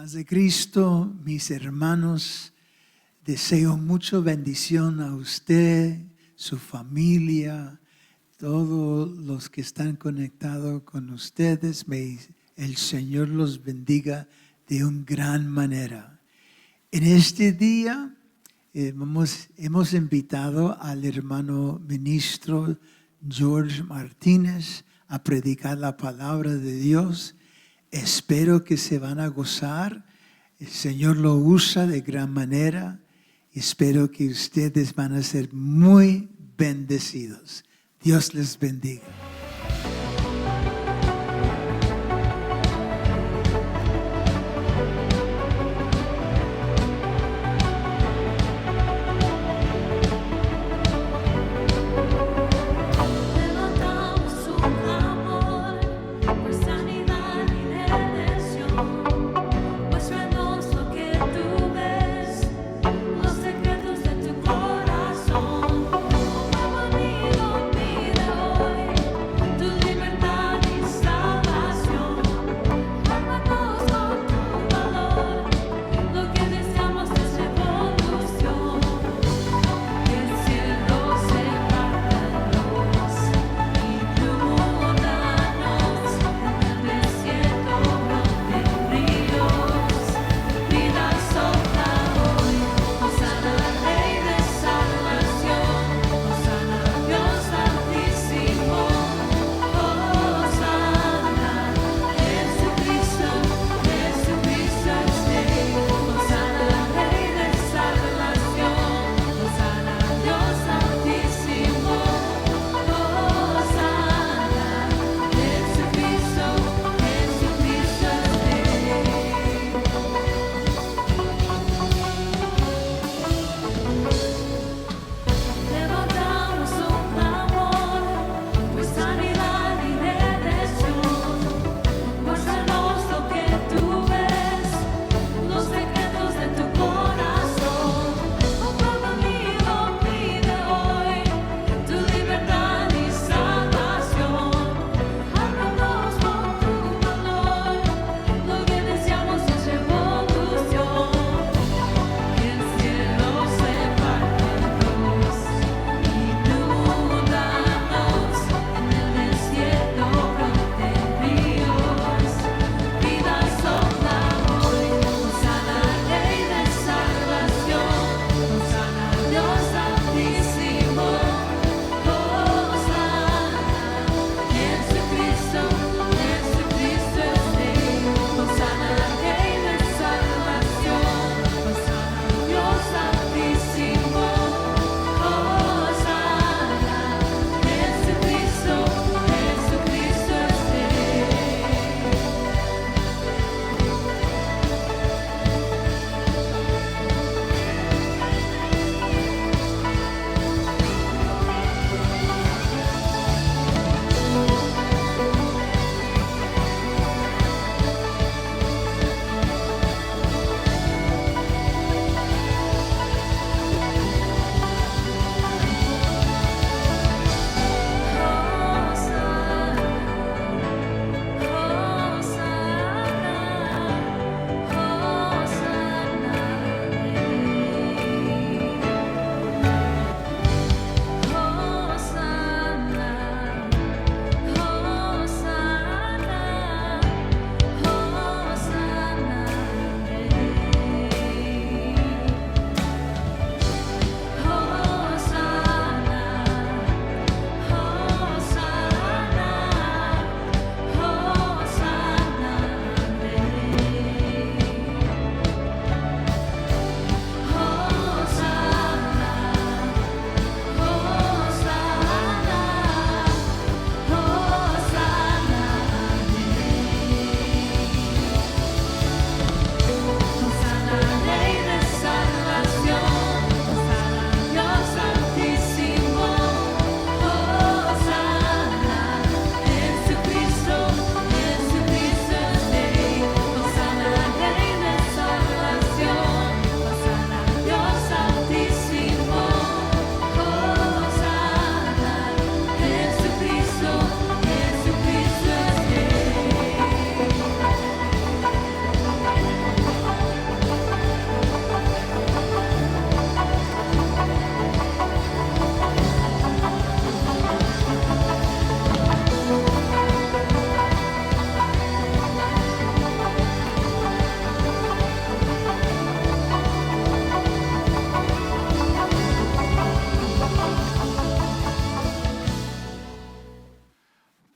Paz de Cristo, mis hermanos, deseo mucha bendición a usted, su familia, todos los que están conectados con ustedes. El Señor los bendiga de una gran manera. En este día hemos invitado al hermano ministro George Martínez a predicar la palabra de Dios. Espero que se van a gozar. El Señor lo usa de gran manera. Espero que ustedes van a ser muy bendecidos. Dios les bendiga.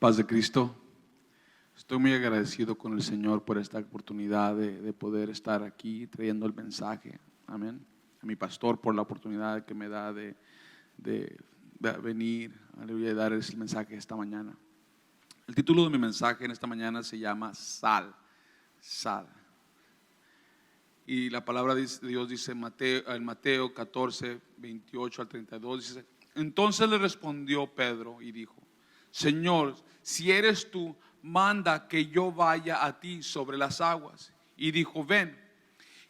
Paz de Cristo. Estoy muy agradecido con el Señor por esta oportunidad de poder estar aquí trayendo el mensaje. Amén. A mi pastor por la oportunidad que me da de venir, aleluya, y dar ese mensaje esta mañana. El título de mi mensaje en esta mañana se llama Sal. Sal. Y la palabra de Dios dice en Mateo 14, 28 al 32, dice: entonces le respondió Pedro y dijo: Señor, si eres tú, manda que yo vaya a ti sobre las aguas. Y dijo: ven.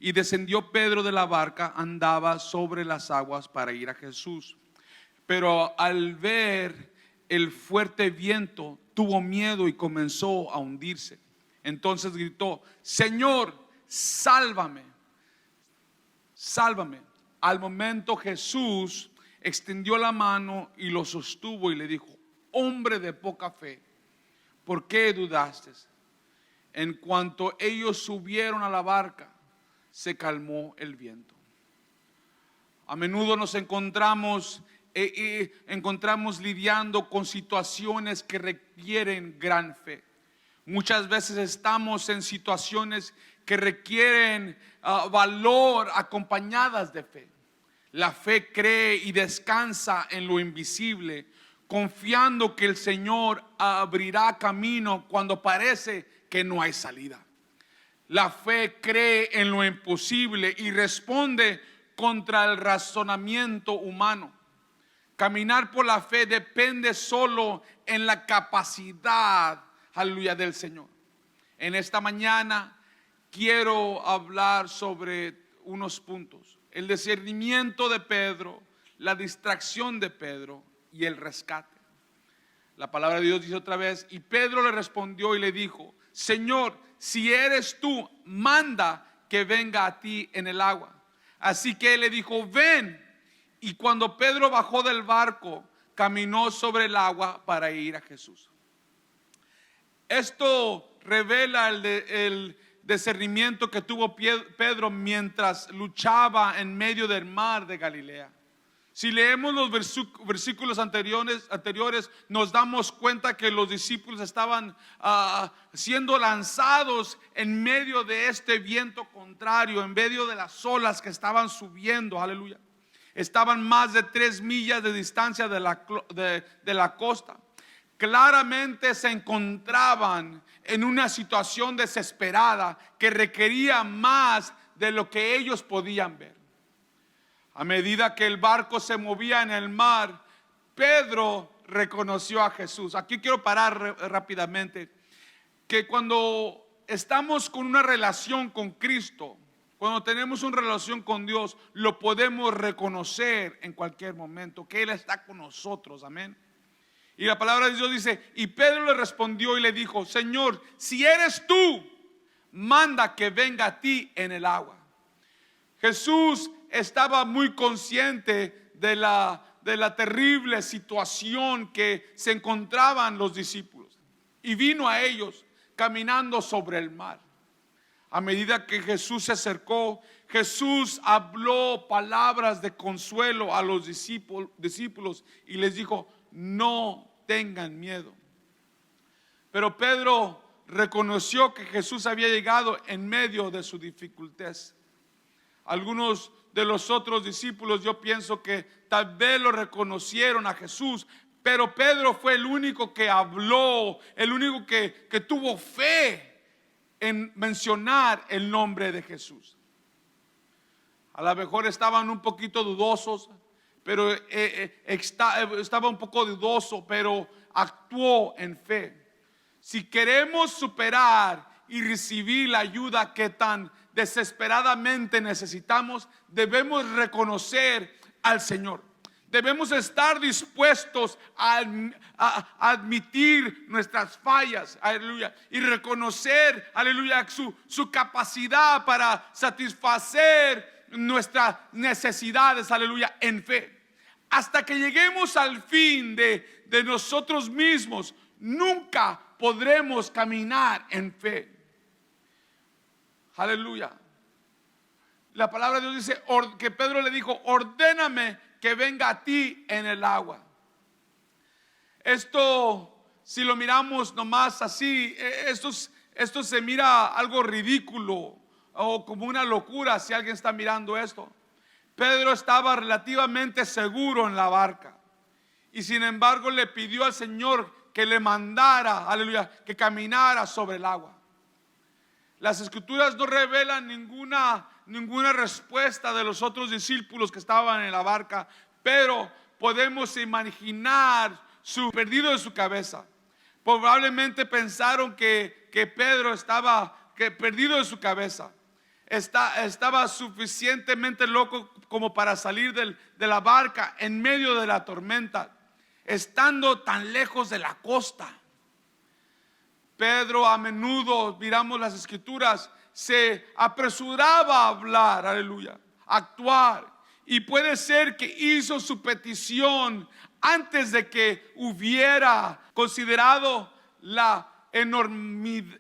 Y descendió Pedro de la barca, andaba sobre las aguas para ir a Jesús. Pero al ver el fuerte viento, tuvo miedo y comenzó a hundirse. Entonces gritó: Señor, sálvame, sálvame. Al momento Jesús extendió la mano y lo sostuvo y le dijo: hombre de poca fe, ¿por qué dudaste? En cuanto ellos subieron a la barca, se calmó el viento. A menudo nos encontramos lidiando con situaciones que requieren gran fe. Muchas veces estamos en situaciones que requieren valor acompañadas de fe. La fe cree y descansa en lo invisible, confiando que el Señor abrirá camino cuando parece que no hay salida. La fe cree en lo imposible y responde contra el razonamiento humano. Caminar por la fe depende solo en la capacidad, aleluya, del Señor. En esta mañana quiero hablar sobre unos puntos: el discernimiento de Pedro, la distracción de Pedro y el rescate. La palabra de Dios dice otra vez: y Pedro le respondió y le dijo: Señor, si eres tú, manda que venga a ti en el agua. Así que él le dijo: ven. Y cuando Pedro bajó del barco, caminó sobre el agua para ir a Jesús. Esto revela el discernimiento que tuvo Pedro mientras luchaba en medio del mar de Galilea. Si leemos los versículos anteriores, nos damos cuenta que los discípulos estaban siendo lanzados en medio de este viento contrario, en medio de las olas que estaban subiendo. Aleluya. Estaban más de 3 millas de distancia de la costa. Claramente se encontraban en una situación desesperada que requería más de lo que ellos podían ver. A medida que el barco se movía en el mar, Pedro reconoció a Jesús. Aquí quiero parar rápidamente, que cuando estamos con una relación con Cristo, cuando tenemos una relación con Dios, lo podemos reconocer en cualquier momento, que Él está con nosotros, amén. Y la palabra de Dios dice: y Pedro le respondió y le dijo: Señor, si eres tú, manda que venga a ti en el agua. Jesús estaba muy consciente de la terrible situación que se encontraban los discípulos, y vino a ellos caminando sobre el mar. A medida que Jesús se acercó, Jesús habló palabras de consuelo a los discípulos y les dijo: no tengan miedo. Pero Pedro reconoció que Jesús había llegado en medio de su dificultad. Algunos de los otros discípulos, yo pienso que tal vez lo reconocieron a Jesús, pero Pedro fue el único que habló, el único que tuvo fe en mencionar el nombre de Jesús. A lo mejor estaban un poquito dudosos, pero estaba un poco dudoso, pero actuó en fe. Si queremos superar y recibir la ayuda que tan desesperadamente necesitamos, debemos reconocer al Señor. Debemos estar dispuestos a admitir nuestras fallas, aleluya, y reconocer, aleluya, su capacidad para satisfacer nuestras necesidades, aleluya, en fe. Hasta que lleguemos al fin de nosotros mismos, nunca podremos caminar en fe. Aleluya. La palabra de Dios dice que Pedro le dijo: ordéname que venga a ti en el agua. Esto si lo miramos nomás así, esto se mira algo ridículo o como una locura si alguien está mirando esto. Pedro estaba relativamente seguro en la barca y sin embargo le pidió al Señor que le mandara, aleluya, que caminara sobre el agua. Las escrituras no revelan ninguna respuesta de los otros discípulos que estaban en la barca, pero podemos imaginar su perdido de su cabeza. Probablemente pensaron que Pedro estaba perdido de su cabeza. Estaba suficientemente loco como para salir de la barca en medio de la tormenta, estando tan lejos de la costa. Pedro, a menudo miramos las escrituras, se apresuraba a hablar, aleluya, a actuar. Y puede ser que hizo su petición antes de que hubiera considerado la enormidad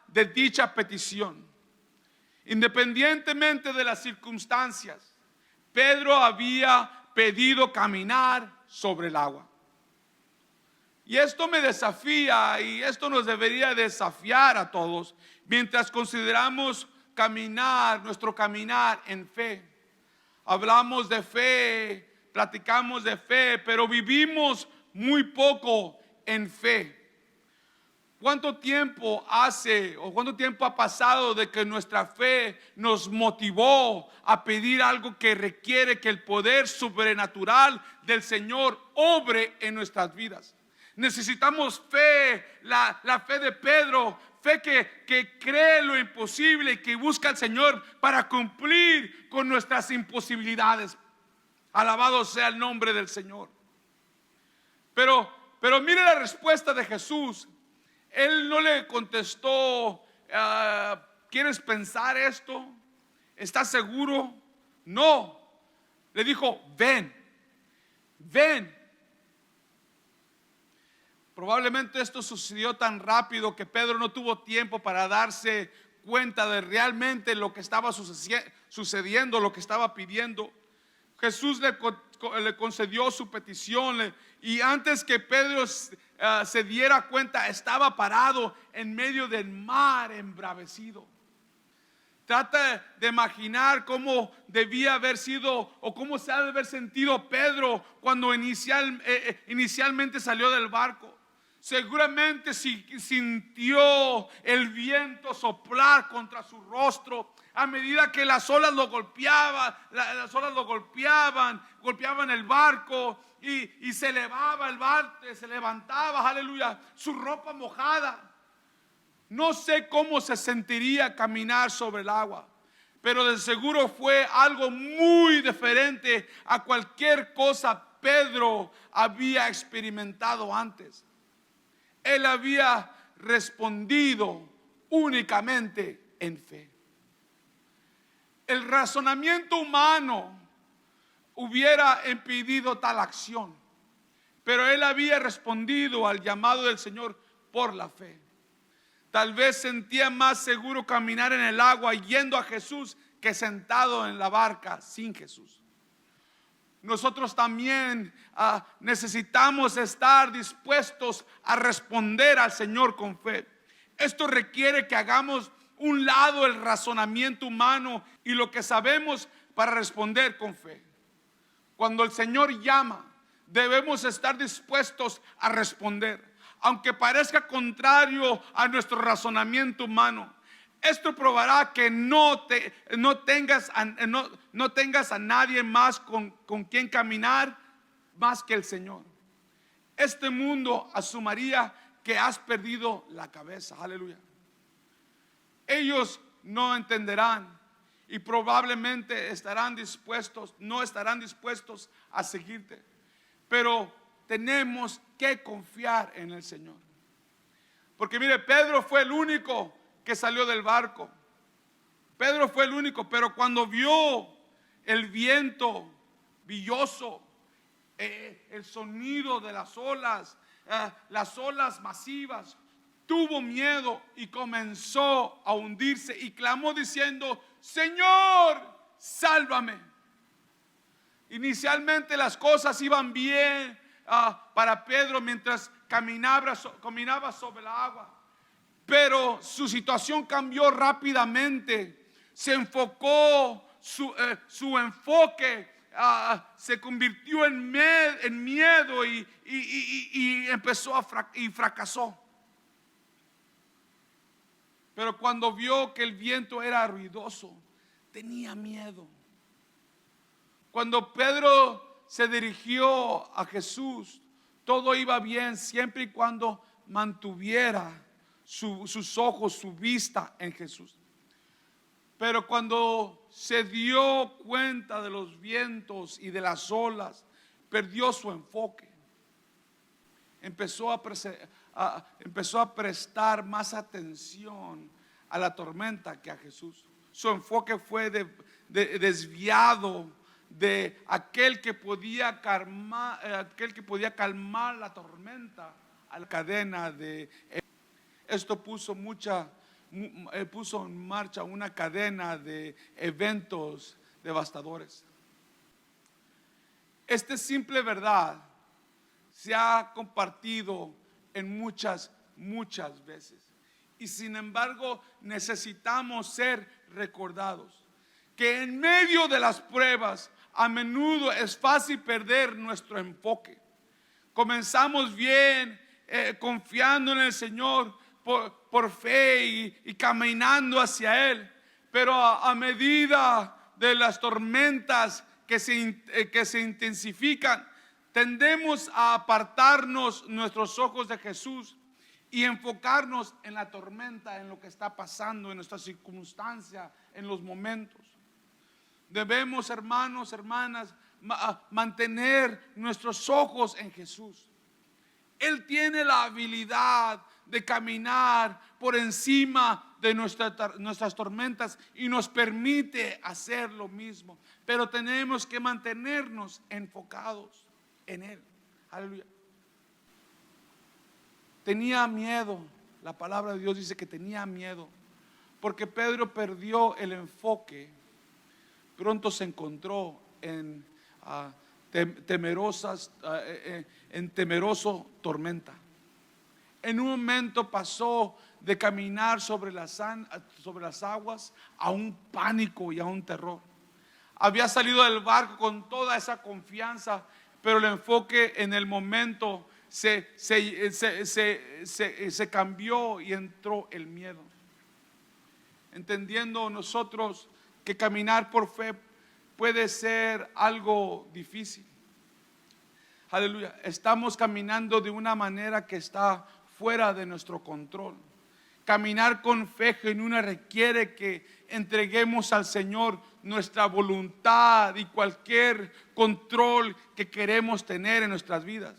de dicha petición. Independientemente de las circunstancias, Pedro había pedido caminar sobre el agua. Y esto me desafía, y esto nos debería desafiar a todos mientras consideramos nuestro caminar en fe. Hablamos de fe, platicamos de fe, pero vivimos muy poco en fe. ¿Cuánto tiempo ha pasado de que nuestra fe nos motivó a pedir algo que requiere que el poder sobrenatural del Señor obre en nuestras vidas? Necesitamos fe, la fe de Pedro, fe que cree lo imposible y que busca al Señor para cumplir con nuestras imposibilidades. Alabado sea el nombre del Señor. Pero mire la respuesta de Jesús. Él no le contestó, ¿quieres pensar esto? ¿Estás seguro? No. Le dijo, ven. Probablemente esto sucedió tan rápido que Pedro no tuvo tiempo para darse cuenta de realmente lo que estaba sucediendo, lo que estaba pidiendo. Jesús le concedió su petición y antes que Pedro se diera cuenta, estaba parado en medio del mar embravecido. Trata de imaginar cómo debía haber sido o cómo se ha de haber sentido Pedro cuando inicialmente salió del barco. Seguramente sintió el viento soplar contra su rostro a medida que las olas lo golpeaban, golpeaban el barco y se elevaba el barco, se levantaba, aleluya, su ropa mojada. No sé cómo se sentiría caminar sobre el agua, pero de seguro fue algo muy diferente a cualquier cosa Pedro había experimentado antes. Él había respondido únicamente en fe. El razonamiento humano hubiera impedido tal acción, pero él había respondido al llamado del Señor por la fe. Tal vez sentía más seguro caminar en el agua yendo a Jesús que sentado en la barca sin Jesús. Nosotros también necesitamos estar dispuestos a responder al Señor con fe. Esto requiere que hagamos un lado el razonamiento humano y lo que sabemos para responder con fe. Cuando el Señor llama, debemos estar dispuestos a responder, aunque parezca contrario a nuestro razonamiento humano. Esto probará que no tengas a nadie más con quien caminar más que el Señor. Este mundo asumiría que has perdido la cabeza. Aleluya. Ellos no entenderán y probablemente no estarán dispuestos a seguirte. Pero tenemos que confiar en el Señor. Porque mire, Pedro fue el único que salió del barco. Pedro fue el único, pero cuando vio el viento billoso, el sonido de las olas masivas, tuvo miedo y comenzó a hundirse y clamó diciendo: Señor, sálvame. Inicialmente las cosas iban bien para Pedro mientras caminaba sobre el agua. Pero su situación cambió rápidamente. Se enfocó, su enfoque se convirtió en miedo y empezó y fracasó. Pero cuando vio que el viento era ruidoso, tenía miedo. Cuando Pedro se dirigió a Jesús, todo iba bien siempre y cuando mantuviera sus ojos, su vista en Jesús. Pero cuando se dio cuenta de los vientos y de las olas, perdió su enfoque. Empezó a prestar más atención a la tormenta que a Jesús. Su enfoque fue desviado de aquel que podía calmar la tormenta a la cadena de. Esto puso en marcha una cadena de eventos devastadores. Esta simple verdad se ha compartido en muchas veces. Y sin embargo, necesitamos ser recordados que en medio de las pruebas, a menudo es fácil perder nuestro enfoque. Comenzamos bien, confiando en el Señor por fe y caminando hacia Él. Pero a medida de las tormentas que se intensifican, tendemos a apartarnos nuestros ojos de Jesús y enfocarnos en la tormenta, en lo que está pasando, en nuestra circunstancia, en los momentos. Debemos, hermanos, hermanas, mantener nuestros ojos en Jesús. Él tiene la habilidad de caminar por encima de nuestras tormentas y nos permite hacer lo mismo. Pero tenemos que mantenernos enfocados en Él. Aleluya. Tenía miedo. La palabra de Dios dice que tenía miedo, porque Pedro perdió el enfoque. Pronto se encontró en temeroso tormenta. En un momento pasó de caminar sobre las aguas a un pánico y a un terror. Había salido del barco con toda esa confianza, pero el enfoque en el momento se cambió y entró el miedo. Entendiendo nosotros que caminar por fe puede ser algo difícil. Aleluya. Estamos caminando de una manera que está fuera de nuestro control. Caminar con fe genuina requiere que entreguemos al Señor nuestra voluntad y cualquier control que queremos tener en nuestras vidas.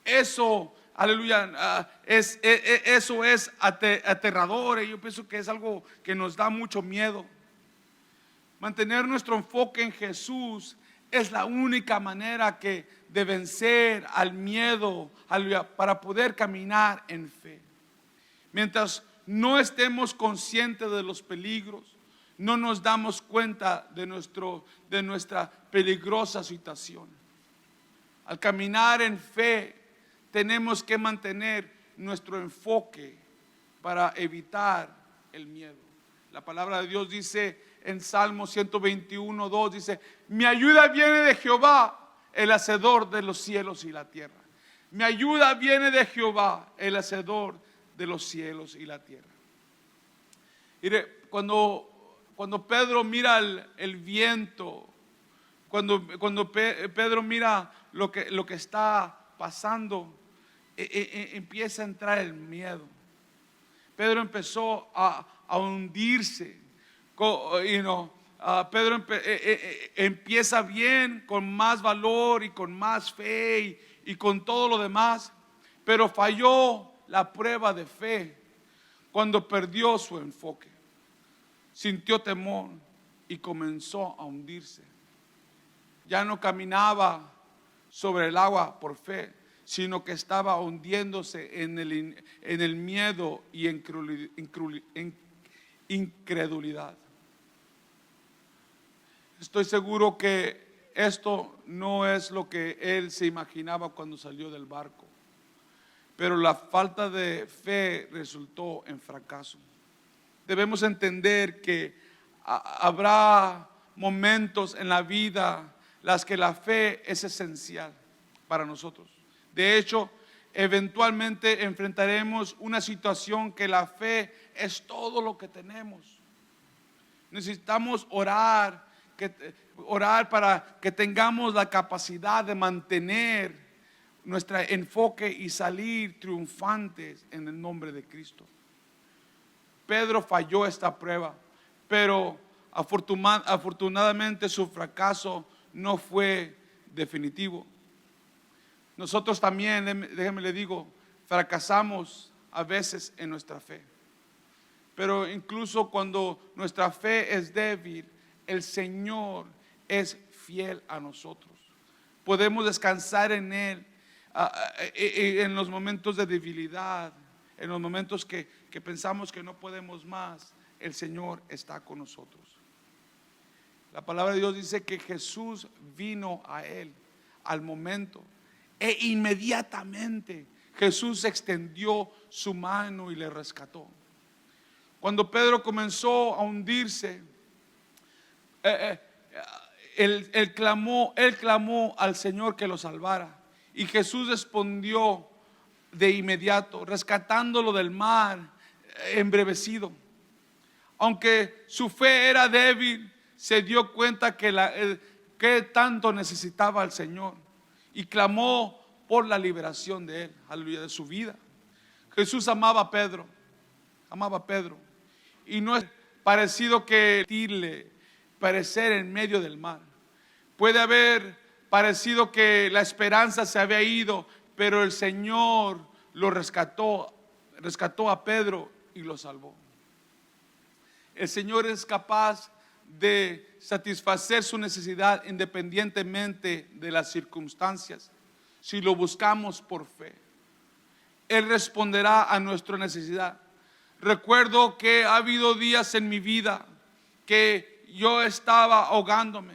Eso, aleluya, eso es aterrador, y yo pienso que es algo que nos da mucho miedo. Mantener nuestro enfoque en Jesús es la única manera de vencer al miedo, aleluya, para poder caminar en fe. Mientras no estemos conscientes de los peligros, no nos damos cuenta de nuestra peligrosa situación. Al caminar en fe, tenemos que mantener nuestro enfoque para evitar el miedo. La palabra de Dios dice en Salmo 121:2, dice: mi ayuda viene de Jehová, el hacedor de los cielos y la tierra. Mi ayuda viene de Jehová, el hacedor de los cielos y la tierra. Mire, cuando Pedro mira el viento, cuando Pedro mira lo que está pasando, empieza a entrar el miedo. Pedro empezó a hundirse. Pedro empieza bien, con más valor y con más fe y con todo lo demás, pero falló la prueba de fe cuando perdió su enfoque. Sintió temor y comenzó a hundirse. Ya no caminaba sobre el agua por fe, sino que estaba hundiéndose en el miedo y incredulidad. Estoy seguro que esto no es lo que él se imaginaba cuando salió del barco. pero la falta de fe resultó en fracaso. Debemos entender que habrá momentos en la vida las que la fe es esencial para nosotros. De hecho, eventualmente enfrentaremos una situación que la fe es todo lo que tenemos. Necesitamos orar para que tengamos la capacidad de mantener nuestro enfoque y salir triunfantes en el nombre de Cristo. Pedro falló esta prueba, pero afortunadamente su fracaso no fue definitivo. Nosotros también, déjeme le digo, fracasamos a veces en nuestra fe. Pero incluso cuando nuestra fe es débil, el Señor es fiel a nosotros. Podemos descansar en Él en los momentos de debilidad, en los momentos que pensamos que no podemos más. El Señor está con nosotros. La palabra de Dios dice que Jesús vino a Él al momento, e inmediatamente Jesús extendió su mano y le rescató. Cuando Pedro comenzó a hundirse, él clamó al Señor que lo salvara, y Jesús respondió de inmediato, rescatándolo del mar embravecido. Aunque su fe era débil, se dio cuenta que tanto necesitaba al Señor, y clamó por la liberación de él, aleluya, de su vida. Jesús amaba a Pedro, y no es parecido que perecer en medio del mar. Puede haber parecido que la esperanza se había ido, pero el Señor lo rescató a Pedro y lo salvó. El Señor es capaz de satisfacer su necesidad independientemente de las circunstancias, si lo buscamos por fe. Él responderá a nuestra necesidad. Recuerdo que ha habido días en mi vida que yo estaba ahogándome.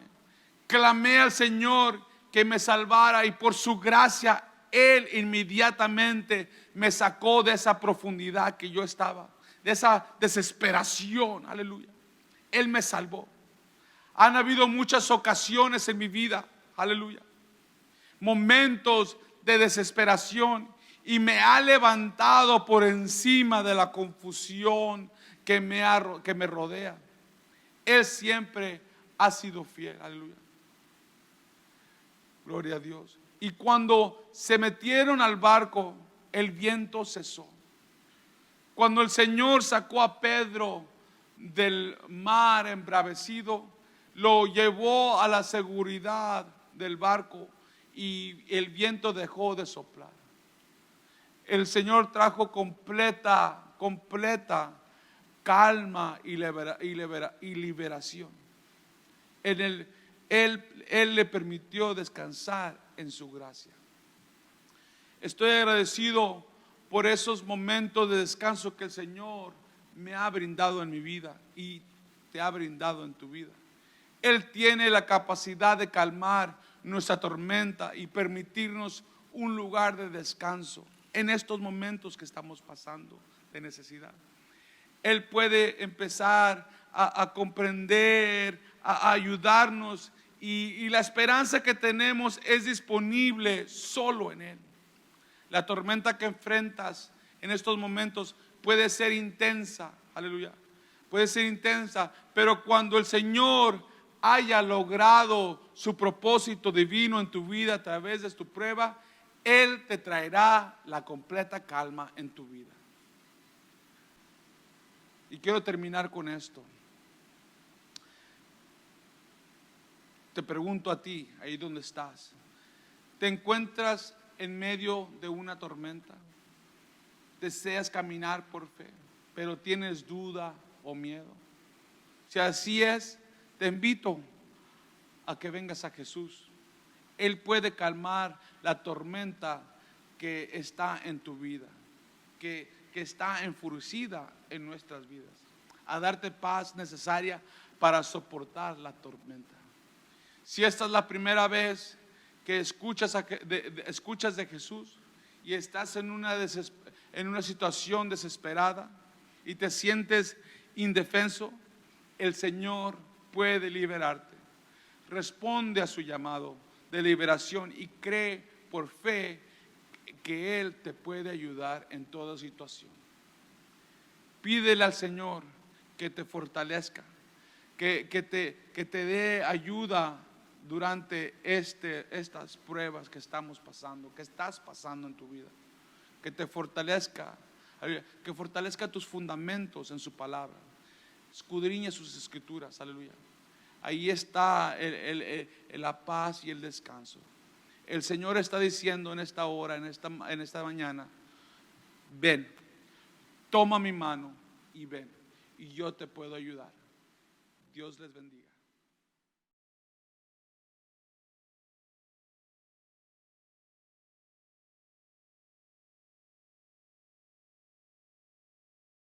Clamé al Señor que me salvara, y por su gracia Él inmediatamente me sacó de esa profundidad que yo estaba, de esa desesperación, aleluya. Él me salvó. Han habido muchas ocasiones en mi vida, aleluya, momentos de desesperación, y me ha levantado por encima de la confusión que me rodea. Él siempre ha sido fiel, aleluya. Gloria a Dios. Y cuando se metieron al barco, el viento cesó. Cuando el Señor sacó a Pedro del mar embravecido, lo llevó a la seguridad del barco, y el viento dejó de soplar. El Señor trajo completa calma y liberación. Él le permitió descansar en su gracia. Estoy agradecido por esos momentos de descanso que el Señor me ha brindado en mi vida y te ha brindado en tu vida. Él tiene la capacidad de calmar nuestra tormenta y permitirnos un lugar de descanso en estos momentos que estamos pasando de necesidad. Él puede empezar a comprender, a ayudarnos, y la esperanza que tenemos es disponible solo en Él. La tormenta que enfrentas en estos momentos puede ser intensa, aleluya, puede ser intensa, pero cuando el Señor haya logrado su propósito divino en tu vida a través de tu prueba, Él te traerá la completa calma en tu vida. Y quiero terminar con esto. Te pregunto a ti, ahí donde estás, ¿te encuentras en medio de una tormenta? ¿Deseas caminar por fe, pero tienes duda o miedo? Si así es, te invito a que vengas a Jesús. Él puede calmar la tormenta que está en tu vida, que está enfurecida en nuestras vidas, a darte paz necesaria para soportar la tormenta. Si esta es la primera vez que escuchas de Jesús y estás en una situación desesperada y te sientes indefenso, el Señor puede liberarte. Responde a su llamado de liberación y cree por fe que Él te puede ayudar en toda situación. Pídele al Señor que te fortalezca, que te dé ayuda durante estas pruebas que estamos pasando, que estás pasando en tu vida. Que te fortalezca, que fortalezca tus fundamentos en su palabra. Escudriña sus escrituras, aleluya. Ahí está la paz y el descanso. El Señor está diciendo en esta hora, en esta mañana: ven, toma mi mano y ven, y yo te puedo ayudar. Dios les bendiga.